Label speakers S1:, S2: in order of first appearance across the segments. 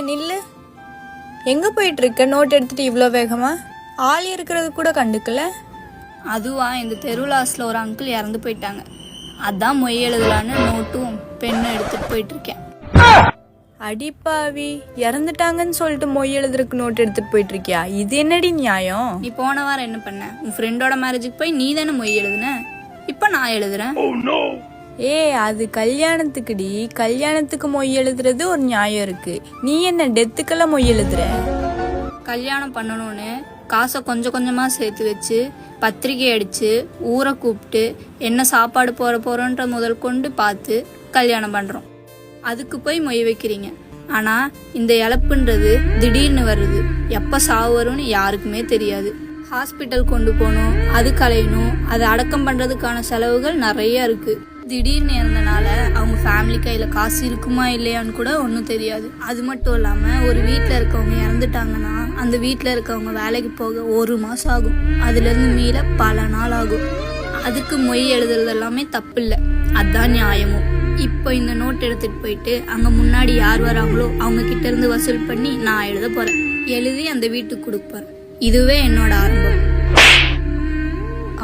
S1: நில்லு, எங்க போயிட்டு இருக்க? நோட் எடுத்துட்டு இவ்வளோ வேகமா? ஆள் இருக்கிறது கூட கண்டுக்கல.
S2: அதுவா, இந்த தெருவிலாஸ்ல ஒரு அங்கிள் இறந்து போயிட்டாங்க. அதான் மொய் எழுதலான்னு நோட்டும் பெண்ணும் எடுத்துட்டு போயிட்டு இருக்கேன்.
S1: அடிப்பாவி, இறந்துட்டாங்கன்னு சொல்லிட்டு மொய் எழுதுறதுக்கு நோட் எடுத்துட்டு போயிட்டு இருக்கியா? இது என்னடி நியாயம்?
S2: நீ போன வாரம் என்ன பண்ண? உன் ஃப்ரெண்டோட மேரேஜுக்கு போய் நீ தானே மொய் எழுதுன. இப்ப நான் எழுதுறேன்.
S1: அது கல்யாணத்துக்குடி. கல்யாணத்துக்கு மொய் எழுதுறது ஒரு நியாயம் இருக்கு. நீ என்ன டெத்துக்கெல்லாம் மொய் எழுதுற?
S2: கல்யாணம் பண்ணணும்னு காசை கொஞ்சம் கொஞ்சமா சேர்த்து வச்சு பத்திரிகை அடிச்சு ஊரை கூப்பிட்டு என்ன சாப்பாடு போறோன்ற முதல் கொண்டு பார்த்து கல்யாணம் பண்றோம். அதுக்கு போய் மொய் வைக்கிறீங்க. ஆனா இந்த இழப்புன்றது திடீர்னு வருது. எப்ப சாவு வரும்னு யாருக்குமே தெரியாது. ஹாஸ்பிட்டல் கொண்டு போகணும், அது கலையணும், அதை அடக்கம் பண்றதுக்கான செலவுகள் நிறைய இருக்கு. திடீர்னு இறந்தனால அவங்க ஃபேமிலி கையில காசு இருக்குமா இல்லையான்னு கூட ஒன்றும் தெரியாது. அது மட்டும் இல்லாம ஒரு வீட்டில் இருக்கவங்க இறந்துட்டாங்கன்னா அந்த வீட்டில் இருக்கவங்க வேலைக்கு போக 1 மாசம் ஆகும். அதுல இருந்து மீள பல நாள் ஆகும். அதுக்கு மொய் எழுதுறது எல்லாமே தப்பு இல்லை, அதுதான் நியாயமும். இப்போ இந்த நோட் எடுத்துட்டு போயிட்டு அங்க முன்னாடி யார் வராங்களோ அவங்க கிட்ட இருந்து வசூல் பண்ணி நான் எழுத போறேன். எழுதி அந்த வீட்டுக்கு கொடுப்பேன். இதுவே என்னோட ஆரம்பம்.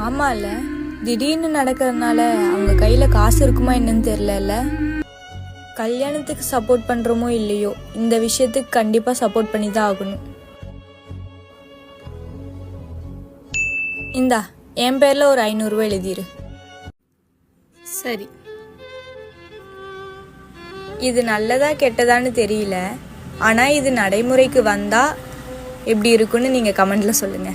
S1: ஆமால, திடீர்னு நடக்கிறதுனால அவங்க கையில காசு இருக்குமா என்னன்னு தெரியல. கல்யாணத்துக்கு சப்போர்ட் பண்றோமோ இல்லையோ, இந்த விஷயத்துக்கு கண்டிப்பா சப்போர்ட் பண்ணி தான் ஆகணும். இந்தா, என் பேர்ல ஒரு 500 ரூபாய் எழுதிரு.
S2: சரி.
S1: இது நல்லதா கெட்டதான்னு தெரியல, ஆனா இது நடைமுறைக்கு வந்தா எப்படி இருக்குன்னு நீங்க கமெண்ட்ல சொல்லுங்க.